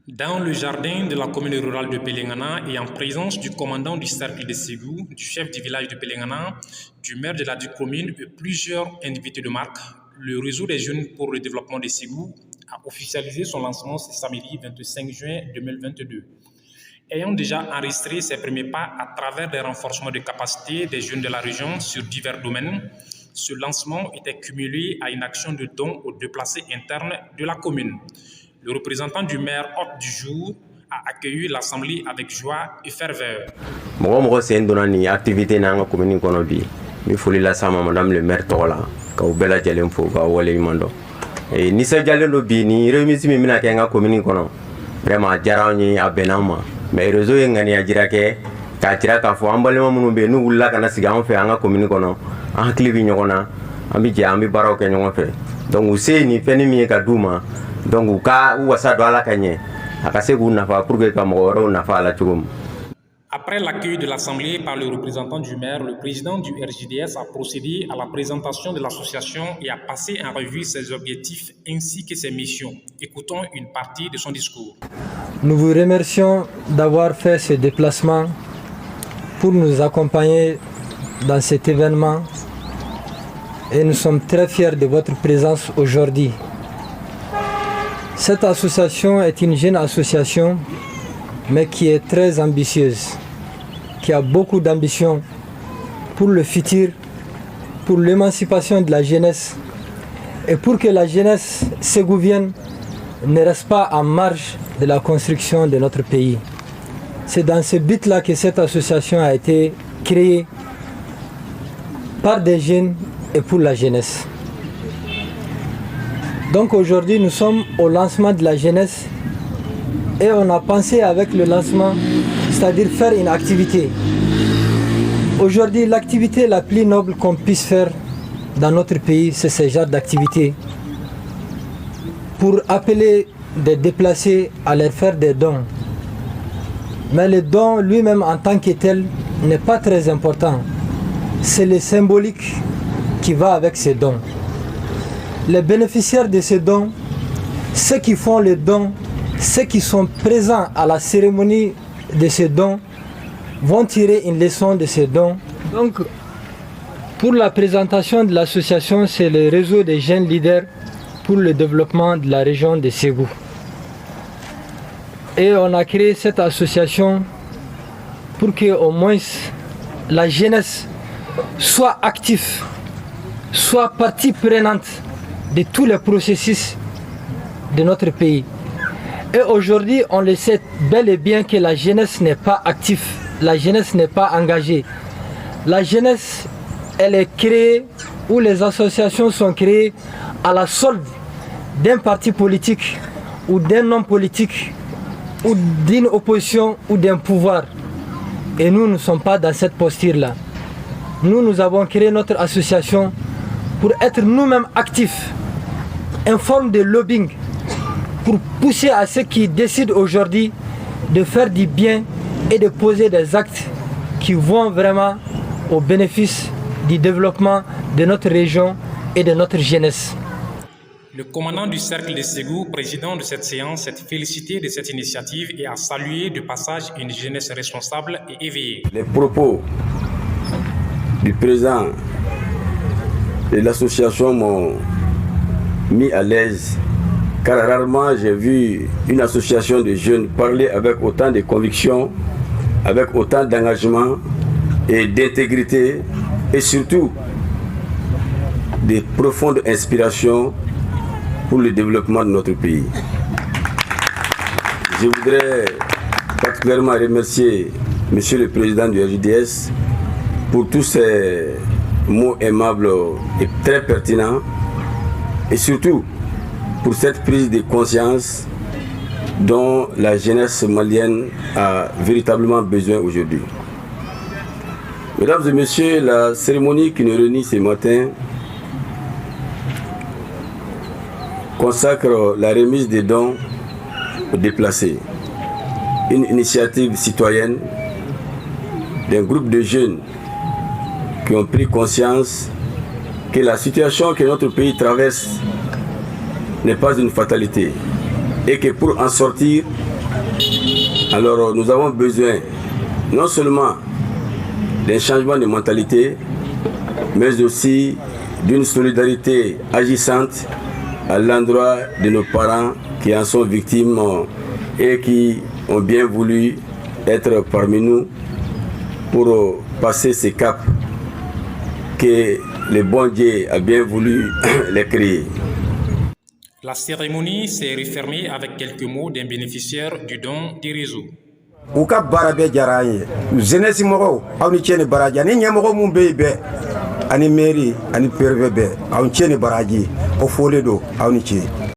Dans le jardin de la commune rurale de Pelengana et en présence du commandant du cercle de Ségou, du chef du village de Pelengana, du maire de la commune et plusieurs invités de marque, le réseau des jeunes pour le développement de Ségou a officialisé son lancement ce samedi 25 juin 2022. Ayant déjà enregistré ses premiers pas à travers des renforcements de capacité des jeunes de la région sur divers domaines, ce lancement était cumulé à une action de don aux déplacés internes de la commune. Le représentant du maire hôte du jour a accueilli l'assemblée avec joie et ferveur. Moi, c'est une activité dans la commune. Il faut la sama madame le maire tola ka ubela jalen fo ka wale mando e ni sa jalen do bi ni remise mi mina ke nga commune kono vraiment jaraw ni abenama mais réseau ngani ajira ke ka tira ka fo ambale mo be nu ulla kana siga on fe nga commune kono en clip nyona ambi je ambi baro ke nyongo fe donc usé ni feni mi ka duma donc ka wasa do ala kanye akase ku nafa pour que ka mo woro nafa la tugum. Après l'accueil de l'Assemblée par le représentant du maire, le président du RJDS a procédé à la présentation de l'association et a passé en revue ses objectifs ainsi que ses missions. Écoutons une partie de son discours. Nous vous remercions d'avoir fait ce déplacement pour nous accompagner dans cet événement et nous sommes très fiers de votre présence aujourd'hui. Cette association est une jeune association mais qui est très ambitieuse, qui a beaucoup d'ambition pour le futur, pour l'émancipation de la jeunesse et pour que la jeunesse ségouvienne ne reste pas en marge de la construction de notre pays. C'est dans ce but-là que cette association a été créée par des jeunes et pour la jeunesse. Donc aujourd'hui, nous sommes au lancement de la jeunesse et on a pensé avec le lancement, c'est-à-dire faire une activité. Aujourd'hui, l'activité la plus noble qu'on puisse faire dans notre pays, c'est ce genre d'activité. Pour appeler des déplacés à leur faire des dons. Mais le don lui-même en tant que tel n'est pas très important. C'est le symbolique qui va avec ces dons. Les bénéficiaires de ces dons, ceux qui font les dons, ceux qui sont présents à la cérémonie de ces dons vont tirer une leçon de ces dons. Donc, pour la présentation de l'association, c'est le réseau des jeunes leaders pour le développement de la région de Ségou. Et on a créé cette association pour que au moins la jeunesse soit active, soit partie prenante de tous les processus de notre pays. Et aujourd'hui, on le sait bel et bien que la jeunesse n'est pas active, la jeunesse n'est pas engagée. La jeunesse, elle est créée, ou les associations sont créées à la solde d'un parti politique, ou d'un homme politique, ou d'une opposition, ou d'un pouvoir. Et nous ne sommes pas dans cette posture-là. Nous avons créé notre association pour être nous-mêmes actifs, en forme de lobbying, pour pousser à ceux qui décident aujourd'hui de faire du bien et de poser des actes qui vont vraiment au bénéfice du développement de notre région et de notre jeunesse. Le commandant du cercle de Ségou, président de cette séance, s'est félicité de cette initiative et a salué de passage une jeunesse responsable et éveillée. Les propos du président de l'association m'ont mis à l'aise, car rarement j'ai vu une association de jeunes parler avec autant de conviction, avec autant d'engagement et d'intégrité, et surtout de profonde inspiration pour le développement de notre pays. Je voudrais particulièrement remercier Monsieur le Président du RJDS pour tous ces mots aimables et très pertinents, et surtout pour cette prise de conscience dont la jeunesse malienne a véritablement besoin aujourd'hui. Mesdames et messieurs, la cérémonie qui nous réunit ce matin consacre la remise des dons aux déplacés, une initiative citoyenne d'un groupe de jeunes qui ont pris conscience que la situation que notre pays traverse n'est pas une fatalité et que pour en sortir, Alors nous avons besoin non seulement d'un changement de mentalité, mais aussi d'une solidarité agissante à l'endroit de nos parents qui en sont victimes et qui ont bien voulu être parmi nous pour passer ces caps que le bon Dieu a bien voulu les créer. La cérémonie s'est refermée avec quelques mots d'un bénéficiaire du don du réseau. u ka baara bɛɛ diyara an ye jeunesse mɔgɔw aw ni cɛ ni baraji ani ɲɛmɔgɔ mun bɛ yen bɛɛ ani mairie ani préfet bɛɛ aw ni cɛ ni baraji o fɔlen don aw ni ce.